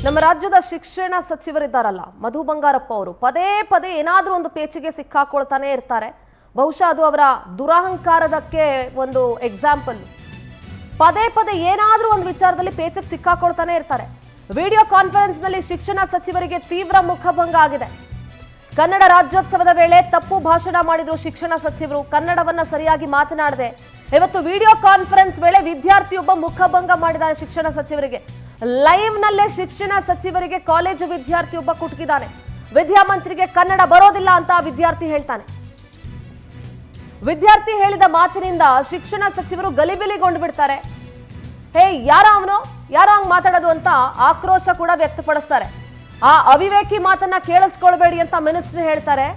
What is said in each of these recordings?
ನಮ್ಮ ರಾಜ್ಯದ ಶಿಕ್ಷಣ ಸಚಿವರಿದ್ದಾರಲ್ಲ ಮಧು ಬಂಗಾರಪ್ಪ ಅವರು ಪದೇ ಪದೇ ಏನಾದರೂ ಒಂದು ಪೇಚಿಗೆ ಸಿಕ್ಕಾಕೊಳ್ತಾನೆ ಇರ್ತಾರೆ. ಬಹುಶಃ ಅದು ಅವರ ದುರಹಂಕಾರದಕ್ಕೆ ಒಂದು ಎಕ್ಸಾಂಪಲ್. ಪದೇ ಪದೇ ಏನಾದರೂ ಒಂದು ವಿಚಾರದಲ್ಲಿ ಪೇಚಿಗೆ ಸಿಕ್ಕಾಕೊಳ್ತಾನೆ ಇರ್ತಾರೆ. ವಿಡಿಯೋ ಕಾನ್ಫರೆನ್ಸ್ ನಲ್ಲಿ ಶಿಕ್ಷಣ ಸಚಿವರಿಗೆ ತೀವ್ರ ಮುಖಭಂಗ ಆಗಿದೆ. ಕನ್ನಡ ರಾಜ್ಯೋತ್ಸವದ ವೇಳೆ ತಪ್ಪು ಭಾಷಣ ಮಾಡಿದ್ರು ಶಿಕ್ಷಣ ಸಚಿವರು. ಕನ್ನಡವನ್ನ ಸರಿಯಾಗಿ ಮಾತನಾಡದೆ ಇವತ್ತು ವಿಡಿಯೋ ಕಾನ್ಫರೆನ್ಸ್ ವೇಳೆ ವಿದ್ಯಾರ್ಥಿಯೊಬ್ಬ ಮುಖಭಂಗ ಮಾಡಿದ್ದಾರೆ ಶಿಕ್ಷಣ ಸಚಿವರಿಗೆ. ಲೈವ್ ನಲ್ಲೇ ಶಿಕ್ಷಣ ಸಚಿವರಿಗೆ ಕಾಲೇಜು ವಿದ್ಯಾರ್ಥಿಯೊಬ್ಬ ಕುಟುಕಿದ್ದಾನೆ. ವಿದ್ಯಾಮಂತ್ರಿಗೆ ಕನ್ನಡ ಬರೋದಿಲ್ಲ ಅಂತ ವಿದ್ಯಾರ್ಥಿ ಹೇಳ್ತಾನೆ. ವಿದ್ಯಾರ್ಥಿ ಹೇಳಿದ ಮಾತಿನಿಂದ ಶಿಕ್ಷಣ ಸಚಿವರು ಗಲಿಬಿಲಿಗೊಂಡು ಬಿಡ್ತಾರೆ. ಹೇ ಯಾರ ಅವನು, ಯಾರ ಹಂಗ್ ಮಾತಾಡೋದು ಅಂತ ಆಕ್ರೋಶ ಕೂಡ ವ್ಯಕ್ತಪಡಿಸ್ತಾರೆ. ಆ ಅವಿವೇಕಿ ಮಾತನ್ನ ಕೇಳಿಸ್ಕೊಳ್ಬೇಡಿ ಅಂತ ಮಿನಿಸ್ಟರ್ ಹೇಳ್ತಾರೆ.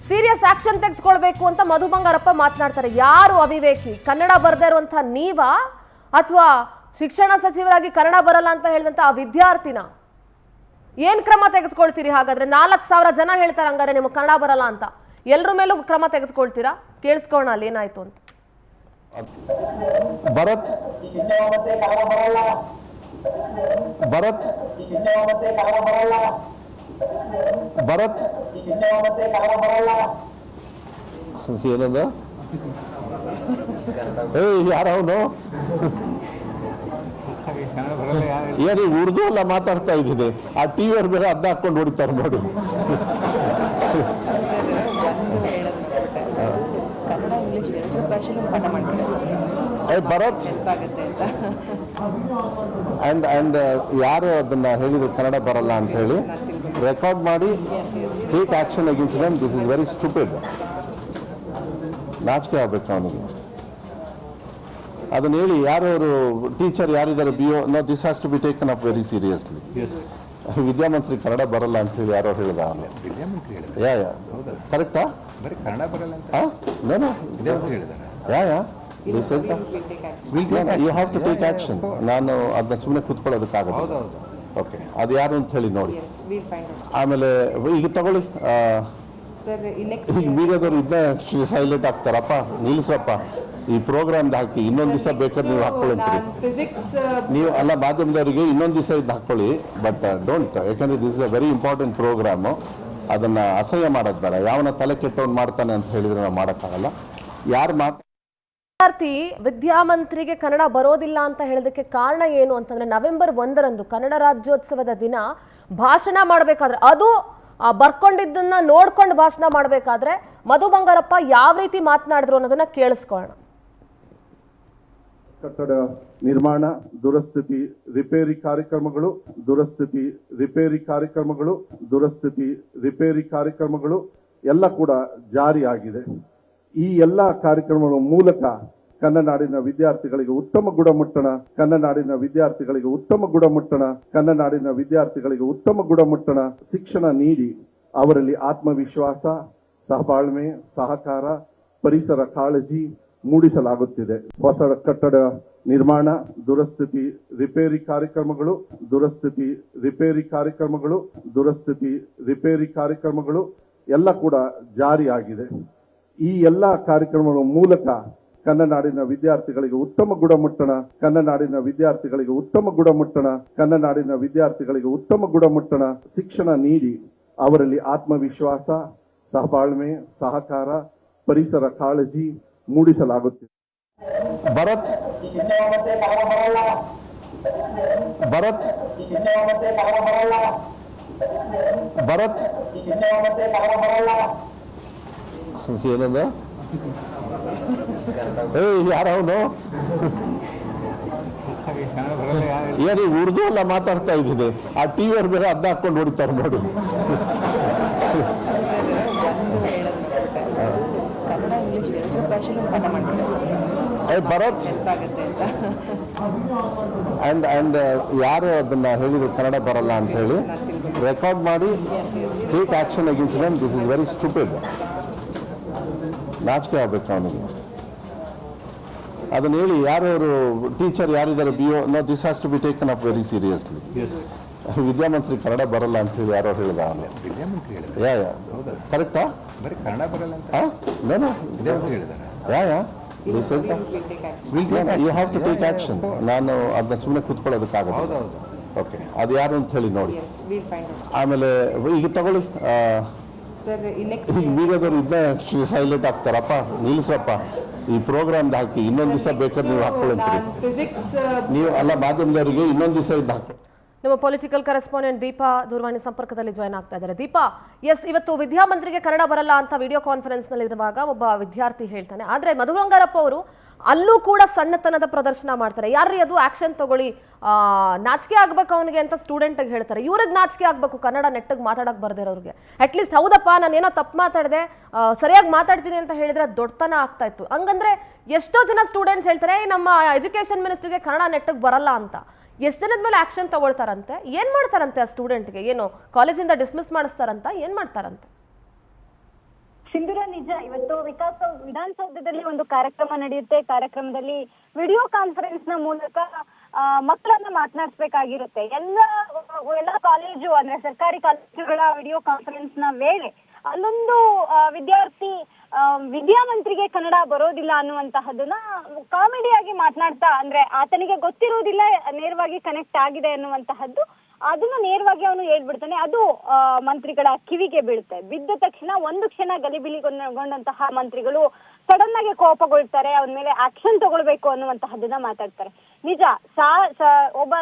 ಸೀರಿಯಸ್ ಆಕ್ಷನ್ ತೆಗೆದುಕೊಳ್ಬೇಕು ಅಂತ ಮಧು ಬಂಗಾರಪ್ಪ ಮಾತನಾಡ್ತಾರೆ. ಯಾರು ಅವಿವೇಕಿ? ಕನ್ನಡ ಬರದೇ ಇರುವಂತಹ ನೀವಾ ಅಥವಾ ಶಿಕ್ಷಣ ಸಚಿವರಾಗಿ ಕನ್ನಡ ಬರಲ್ಲ ಅಂತ ಹೇಳಿದಂತ ಆ ವಿದ್ಯಾರ್ಥಿನ? ಏನ್ ಕ್ರಮ ತೆಗೆದುಕೊಳ್ತೀರಿ ಹಾಗಾದ್ರೆ? 4,000 ಜನ ಹೇಳ್ತಾರೆ ಹಂಗಾರೆ ನಿಮಗೆ ಕನ್ನಡ ಬರಲ್ಲ ಅಂತ. ಎಲ್ರ ಮೇಲೂ ಕ್ರಮ ತೆಗೆದುಕೊಳ್ತೀರಾ? ಕೇಳಿಸ್ಕೊಳ್ಳೋಣ ಅಲ್ಲಿ ಏನಾಯ್ತು ಅಂತ. ಭರತ್ ಭರತ್ ಭರತ್ ಏನದ? ಯಾರ ಅವನು? ಏನಿ ಉರ್ದು ಎಲ್ಲ ಮಾತಾಡ್ತಾ ಇದ್ದೀನಿ. ಆ ಟಿವಿ ಅವ್ರ ಮೇಲೆ ಅದ್ದ ಹಾಕೊಂಡು ಹೊಡಿತಾರೆ ನೋಡಿ. ಭರತ್ ಅಂಡ್ ಯಾರು ಅದನ್ನ ಹೇಳಿದ್ರು ಕನ್ನಡ ಬರಲ್ಲ ಅಂತ ಹೇಳಿ ರೆಕಾರ್ಡ್ ಮಾಡಿ take action against them. This is very stupid. ನಾಚಿಕೆ ಆಗ್ಬೇಕು ಅವನಿಗೆ. ಅದನ್ನ ಹೇಳಿ ಯಾರವರು ಟೀಚರ್ ಯಾರಿದ್ದಾರೆ BO, no this has to be taken up very seriously. ವಿದ್ಯಾಮಂತ್ರಿ ಕನ್ನಡ ಬರಲ್ಲ ಅಂತ ಹೇಳಿ ಯಾರೋ ಹೇಳಿದ ಅವನು. ಕರೆಕ್ಟಾ? You have to take action. ನಾನು ಅದನ್ನ ಸುಮ್ಮನೆ ಕೂತ್ಕೊಳ್ಳೋದಕ್ಕಾಗಲ್ಲ. ಓಕೆ, ಅದು ಯಾರು ಅಂತ ಹೇಳಿ ನೋಡಿ. ಆಮೇಲೆ ಈಗ ತಗೊಳ್ಳಿ, ಈಗ ಮೀಡಿಯಾದವ್ರು ಇದನ್ನ ಹೈಲೈಟ್ ಆಗ್ತಾರಪ್ಪ. ನಿಲ್ಸಪ್ಪ, ಈ ಪ್ರೋಗ್ರಾಮ್ ಹಾಕಿ ಇನ್ನೊಂದು ದಿವಸ ಬೇಕಾದ್ರೆ ನೀವು ಹಾಕೊಳ್ಳಿ. ನೀವು ಅಲ್ಲ, ಮಾಧ್ಯಮದವರಿಗೆ ಇನ್ನೊಂದು ದಿವಸ ಇದ್ದು ಹಾಕೊಳ್ಳಿ, ಬಟ್ ಡೋಂಟ್. ಯಾಕಂದ್ರೆ this is a very important programme. ಅದನ್ನ ಅಸಹ್ಯ ಮಾಡೋದು ಬೇಡ. ಯಾವನ ತಲೆ ಕೆಟ್ಟವನ್ ಮಾಡ್ತಾನೆ ಅಂತ ಹೇಳಿದ್ರೆ ನಾವು ಮಾಡೋಕ್ಕಾಗಲ್ಲ. ಯಾರು ವಿದ್ಯಾರ್ಥಿ ವಿದ್ಯಾಮಂತ್ರಿಗೆ ಕನ್ನಡ ಬರೋದಿಲ್ಲ ಅಂತ ಹೇಳೋದಕ್ಕೆ ಕಾರಣ ಏನು ಅಂತಂದ್ರೆ, ನವೆಂಬರ್ 1ರಂದು ಕನ್ನಡ ರಾಜ್ಯೋತ್ಸವದ ದಿನ ಭಾಷಣ ಮಾಡಬೇಕಾದ್ರೆ, ಅದು ಬರ್ಕೊಂಡಿದ್ದನ್ನ ನೋಡ್ಕೊಂಡು ಭಾಷಣ ಮಾಡಬೇಕಾದ್ರೆ ಮಧು ಬಂಗಾರಪ್ಪ ಯಾವ ರೀತಿ ಮಾತನಾಡಿದ್ರು ಅನ್ನೋದನ್ನ ಕೇಳಿಸ್ಕೊಳ್ಳೋಣ. ಕಟ್ಟಡ ನಿರ್ಮಾಣ, ದುರಸ್ಥಿತಿ, ರಿಪೇರಿ ಕಾರ್ಯಕ್ರಮಗಳು, ದುರಸ್ಥಿತಿ, ರಿಪೇರಿ ಕಾರ್ಯಕ್ರಮಗಳು, ದುರಸ್ಥಿತಿ, ರಿಪೇರಿ ಕಾರ್ಯಕ್ರಮಗಳು ಎಲ್ಲ ಕೂಡ ಜಾರಿಯಾಗಿದೆ. ಈ ಎಲ್ಲ ಕಾರ್ಯಕ್ರಮಗಳ ಮೂಲಕ ಕನ್ನನಾಡಿನ ವಿದ್ಯಾರ್ಥಿಗಳಿಗೆ ಉತ್ತಮ ಗುಣಮಟ್ಟದ ಕನ್ನನಾಡಿನ ವಿದ್ಯಾರ್ಥಿಗಳಿಗೆ ಉತ್ತಮ ಗುಣಮಟ್ಟದ ಕನ್ನನಾಡಿನ ವಿದ್ಯಾರ್ಥಿಗಳಿಗೆ ಉತ್ತಮ ಗುಣಮಟ್ಟದ ಶಿಕ್ಷಣ ನೀಡಿ ಅವರಲ್ಲಿ ಆತ್ಮವಿಶ್ವಾಸ, ಸಹಬಾಳ್ವೆ, ಸಹಕಾರ, ಪರಿಸರ ಕಾಳಜಿ ಮೂಡಿಸಲಾಗುತ್ತಿದೆ. ಹೊಸ ಕಟ್ಟಡ ನಿರ್ಮಾಣ, ದುರಸ್ಥಿತಿ, ರಿಪೇರಿ ಕಾರ್ಯಕ್ರಮಗಳು, ದುರಸ್ಥಿತಿ, ರಿಪೇರಿ ಕಾರ್ಯಕ್ರಮಗಳು, ದುರಸ್ಥಿತಿ, ರಿಪೇರಿ ಕಾರ್ಯಕ್ರಮಗಳು ಎಲ್ಲ ಕೂಡ ಜಾರಿಯಾಗಿದೆ. ಈ ಎಲ್ಲ ಕಾರ್ಯಕ್ರಮಗಳ ಮೂಲಕ ಕನ್ನನಾಡಿನ ವಿದ್ಯಾರ್ಥಿಗಳಿಗೆ ಉತ್ತಮ ಗುಣಮಟ್ಟದ ಕನ್ನನಾಡಿನ ವಿದ್ಯಾರ್ಥಿಗಳಿಗೆ ಉತ್ತಮ ಗುಣಮಟ್ಟದ ಕನ್ನನಾಡಿನ ವಿದ್ಯಾರ್ಥಿಗಳಿಗೆ ಉತ್ತಮ ಗುಣಮಟ್ಟದ ಶಿಕ್ಷಣ ನೀಡಿ ಅವರಲ್ಲಿ ಆತ್ಮವಿಶ್ವಾಸ, ಸಹಬಾಳ್ವೆ, ಸಹಕಾರ, ಪರಿಸರ ಕಾಳಜಿ ಮೂಡಿಸಲಾಗುತ್ತಿದೆ. ಭರತ್ ಭರತ್ ಭರತ್ ಏನದ? ಯಾರ ಅವನು? ಏನಿ ಉರ್ದು ಎಲ್ಲ ಮಾತಾಡ್ತಾ ಇದ್ದೀನಿ. ಆ ಟಿವಿ ಅವ್ರ ಮೇಲೆ ಅದ್ದ ಹಾಕೊಂಡು ಹೊಡಿತಾರೆ ನೋಡಿ. ಭರತ್ ಅಂಡ್ ಯಾರು ಅದನ್ನ ಹೇಳಿದ್ರು ಕನ್ನಡ ಬರಲ್ಲ ಅಂತ ಹೇಳಿ ರೆಕಾರ್ಡ್ ಮಾಡಿ take action against them. This is very stupid. ನಾಚಿಕೆ ಆಗ್ಬೇಕು ಅವನಿಗೆ. ಅದನ್ನ ಹೇಳಿ ಯಾರವರು ಟೀಚರ್ ಯಾರಿದ್ದಾರೆ BO, no this has to be taken up very seriously. ವಿದ್ಯಾಮಂತ್ರಿ ಕನ್ನಡ ಬರಲ್ಲ ಅಂತ ಹೇಳಿ ಯಾರೋ ಹೇಳಿದ ಅವನು. ಕರೆಕ್ಟಾ? You have to take action. ನಾನು ಅದನ್ನ ಸುಮ್ಮನೆ ಕೂತ್ಕೊಳ್ಳೋದಕ್ಕಾಗಲ್ಲ. ಓಕೆ, ಅದು ಯಾರು ಅಂತ ಹೇಳಿ ನೋಡಿ. we'll find out. ಆಮೇಲೆ ಈಗ ತಗೊಳ್ಳಿ, Sir, in next ಈಗ ಮೀಡಿಯಾದವ್ರು ಇದನ್ನ ಹೈಲೈಟ್ ಆಗ್ತಾರಪ್ಪ, ನಿಲ್ಲಿಸಪ್ಪ ಈ ಪ್ರೋಗ್ರಾಮ್ದು ಹಾಕಿ, ಇನ್ನೊಂದು ದಿವಸ ಬೇಕಾದ್ರೆ ನೀವು ಹಾಕೊಳ್ಳಂತೀರಿ. physics ನೀವು ಅಲ್ಲ, ಮಾಧ್ಯಮದವರಿಗೆ ಇನ್ನೊಂದು ದಿವಸ ಇದ್ದು ಹಾಕಿ. ನಮ್ಮ ಪೊಲಿಟಿಕಲ್ ಕರೆಸ್ಪಾಂಡೆಂಟ್ ದೀಪಾ ದೂರವಾಣಿ ಸಂಪರ್ಕದಲ್ಲಿ ಜಾಯ್ನ್ ಆಗ್ತಾ ಇದ್ದಾರೆ. ದೀಪಾ, ಎಸ್, ಇವತ್ತು ವಿದ್ಯಾಮಂತ್ರಿಗೆ ಕನ್ನಡ ಬರಲ್ಲ ಅಂತ ವಿಡಿಯೋ ಕಾನ್ಫರೆನ್ಸ್ ನಲ್ಲಿ ಇರುವಾಗ ಒಬ್ಬ ವಿದ್ಯಾರ್ಥಿ ಹೇಳ್ತಾನೆ. ಆದ್ರೆ ಮಧು ಬಂಗಾರಪ್ಪ ಅವರು ಅಲ್ಲೂ ಕೂಡ ಸಣ್ಣತನದ ಪ್ರದರ್ಶನ ಮಾಡ್ತಾರೆ. ಯಾರ್ರೀ ಅದು, ಆಕ್ಷನ್ ತಗೊಳ್ಳಿ, ನಾಚಿಕೆ ಆಗ್ಬೇಕು ಅವನಿಗೆ ಅಂತ ಸ್ಟೂಡೆಂಟ್ ಹೇಳ್ತಾರೆ. ಇವ್ರಿಗೆ ನಾಚಿಕೆ ಆಗ್ಬೇಕು ಕನ್ನಡ ನೆಟ್ಟಿಗೆ ಮಾತಾಡಕ್ ಬರ್ದಿರೋರಿಗೆ. ಅಟ್ಲೀಸ್ಟ್ ಹೌದಪ್ಪ ನಾನು ಏನೋ ತಪ್ಪು ಮಾತಾಡಿದೆ, ಸರಿಯಾಗಿ ಮಾತಾಡ್ತೀನಿ ಅಂತ ಹೇಳಿದ್ರೆ ದೊಡ್ಡತನ ಆಗ್ತಾ ಇತ್ತು. ಹಂಗಂದ್ರೆ ಎಷ್ಟೋ ಜನ ಸ್ಟೂಡೆಂಟ್ಸ್ ಹೇಳ್ತಾರೆ ನಮ್ಮ ಎಜುಕೇಶನ್ ಮಿನಿಸ್ಟರ್ಗೆ ಕನ್ನಡ ನೆಟ್ಟಿಗೆ ಬರಲ್ಲ ಅಂತ. ಎಷ್ಟು ಜನದ ಮೇಲೆ ಆಕ್ಷನ್ ತಗೊಳ್ತಾರಂತೆ? ಏನ್ ಮಾಡ್ತಾರಂತೆ ಆ ಸ್ಟೂಡೆಂಟ್ಗೆ? ಏನು ಕಾಲೇಜಿಂದ ಡಿಸ್ಮಿಸ್ ಮಾಡಿಸ್ತಾರಂತ? ಏನ್ ಮಾಡ್ತಾರಂತೆ? ಸಿಂಧೂರ, ನಿಜ, ಇವತ್ತು ವಿಧಾನಸೌಧದಲ್ಲಿ ಒಂದು ಕಾರ್ಯಕ್ರಮ ನಡೆಯುತ್ತೆ. ಕಾರ್ಯಕ್ರಮದಲ್ಲಿ ವಿಡಿಯೋ ಕಾನ್ಫರೆನ್ಸ್ ನ ಮೂಲಕ ಮಕ್ಕಳನ್ನ ಮಾತನಾಡಿಸ್ಬೇಕಾಗಿರುತ್ತೆ. ಎಲ್ಲ ಕಾಲೇಜು ಅಂದ್ರೆ ಸರ್ಕಾರಿ ಕಾಲೇಜುಗಳ ವಿಡಿಯೋ ಕಾನ್ಫರೆನ್ಸ್ ನ ವೇಳೆ ಅಲ್ಲೊಂದು ವಿದ್ಯಾರ್ಥಿ ವಿದ್ಯಾಮಂತ್ರಿಗೆ ಕನ್ನಡ ಬರೋದಿಲ್ಲ ಅನ್ನುವಂತಹದನ್ನ ಕಾಮಿಡಿಯಾಗಿ ಮಾತನಾಡ್ತಾ, ಅಂದ್ರೆ ಆತನಿಗೆ ಗೊತ್ತಿರುವುದಿಲ್ಲ ನೇರವಾಗಿ ಕನೆಕ್ಟ್ ಆಗಿದೆ ಅನ್ನುವಂತಹದ್ದು, ಅದನ್ನ ನೇರವಾಗಿ ಅವನು ಹೇಳ್ಬಿಡ್ತಾನೆ. ಅದು ಮಂತ್ರಿಗಳ ಕಿವಿಗೆ ಬೀಳುತ್ತೆ. ಬಿದ್ದ ತಕ್ಷಣ ಒಂದು ಕ್ಷಣ ಗಲಿಬಿಲಿಗೊಂಡಂತಹ ಮಂತ್ರಿಗಳು ಸಡನ್ ಆಗಿ ಕೋಪಗೊಳ್ತಾರೆ. ಅವನ ಮೇಲೆ ಆಕ್ಷನ್ ತಗೊಳ್ಬೇಕು ಅನ್ನುವಂತಹದನ್ನ ಮಾತಾಡ್ತಾರೆ. ನಿಜ, ಒಬ್ಬ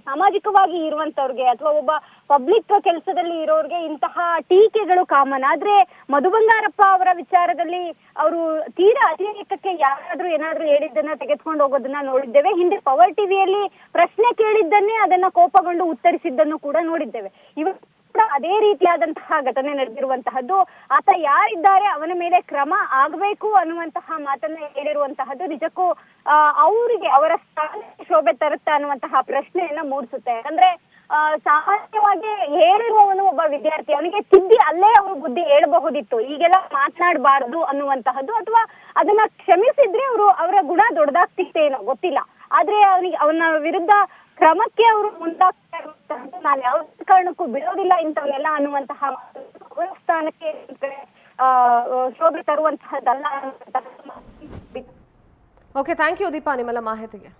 ಸಾಮಾಜಿಕವಾಗಿ ಇರುವಂತವ್ರಿಗೆ ಅಥವಾ ಒಬ್ಬ ಪಬ್ಲಿಕ್ ಕೆಲಸದಲ್ಲಿ ಇರೋರಿಗೆ ಇಂತಹ ಟೀಕೆಗಳು ಕಾಮನ್. ಆದ್ರೆ ಮಧು ಬಂಗಾರಪ್ಪ ಅವರ ವಿಚಾರದಲ್ಲಿ ಅವರು ತೀರಾ ಅತಿರೇಕಕ್ಕೆ ಯಾರಾದ್ರೂ ಏನಾದ್ರೂ ಹೇಳಿದ್ದನ್ನ ತೆಗೆದುಕೊಂಡು ಹೋಗೋದನ್ನ ನೋಡಿದ್ದೇವೆ. ಹಿಂದೆ ಪವರ್ ಟಿವಿಯಲ್ಲಿ ಪ್ರಶ್ನೆ ಕೇಳಿದ್ದನ್ನೇ ಅದನ್ನ ಕೋಪಗೊಂಡು ಉತ್ತರಿಸಿದ್ದನ್ನು ಕೂಡ ನೋಡಿದ್ದೇವೆ. ಇವತ್ತು ಅದೇ ರೀತಿಯಾದಂತಹ ಘಟನೆ ನಡೆದಿರುವಂತಹದ್ದು. ಆತ ಯಾರಿದ್ದಾರೆ ಅವನ ಮೇಲೆ ಕ್ರಮ ಆಗಬೇಕು ಅನ್ನುವಂತಹ ಮಾತನ್ನ ಹೇಳಿರುವಂತಹದ್ದು ನಿಜಕ್ಕೂ ಅವರಿಗೆ ಅವರ ಸ್ಥಾನ ಶೋಭೆ ತರುತ್ತಾ ಅನ್ನುವಂತಹ ಪ್ರಶ್ನೆಯನ್ನ ಮೂಡಿಸುತ್ತೆ. ಯಾಕಂದ್ರೆ ಸಾಮಾನ್ಯವಾಗಿ ಹೇಳಿರುವವನು ಒಬ್ಬ ವಿದ್ಯಾರ್ಥಿ, ಅವನಿಗೆ ತಿದ್ದಿ ಅಲ್ಲೇ ಅವರು ಬುದ್ಧಿ ಹೇಳಬಹುದಿತ್ತು, ಈಗೆಲ್ಲ ಮಾತನಾಡಬಾರದು ಅನ್ನುವಂತಹದ್ದು, ಅಥವಾ ಅದನ್ನ ಕ್ಷಮಿಸಿದ್ರೆ ಅವರ ಗುಣ ದೊಡ್ಡದಾಗ್ತಿತ್ತೇನೋ ಗೊತ್ತಿಲ್ಲ. ಆದ್ರೆ ಅವನ ವಿರುದ್ಧ ಕ್ರಮಕ್ಕೆ ಅವರು ಮುಂದಾಗ್ತಾ ಇರುವಂತಹದ್ದು, ನಾನು ಯಾವ ಕಾರಣಕ್ಕೂ ಬಿಡೋದಿಲ್ಲ ಇಂಥವನ್ನೆಲ್ಲ ಅನ್ನುವಂತಹ ಅವರ ಸ್ಥಾನಕ್ಕೆ ಶೋಭೆ ತರುವಂತಹದ್ದಲ್ಲ ಅನ್ನುವಂತಹ. ಓಕೆ, ಥ್ಯಾಂಕ್ ಯು ದೀಪಾ ನಿಮ್ಮೆಲ್ಲ ಮಾಹಿತಿಗೆ.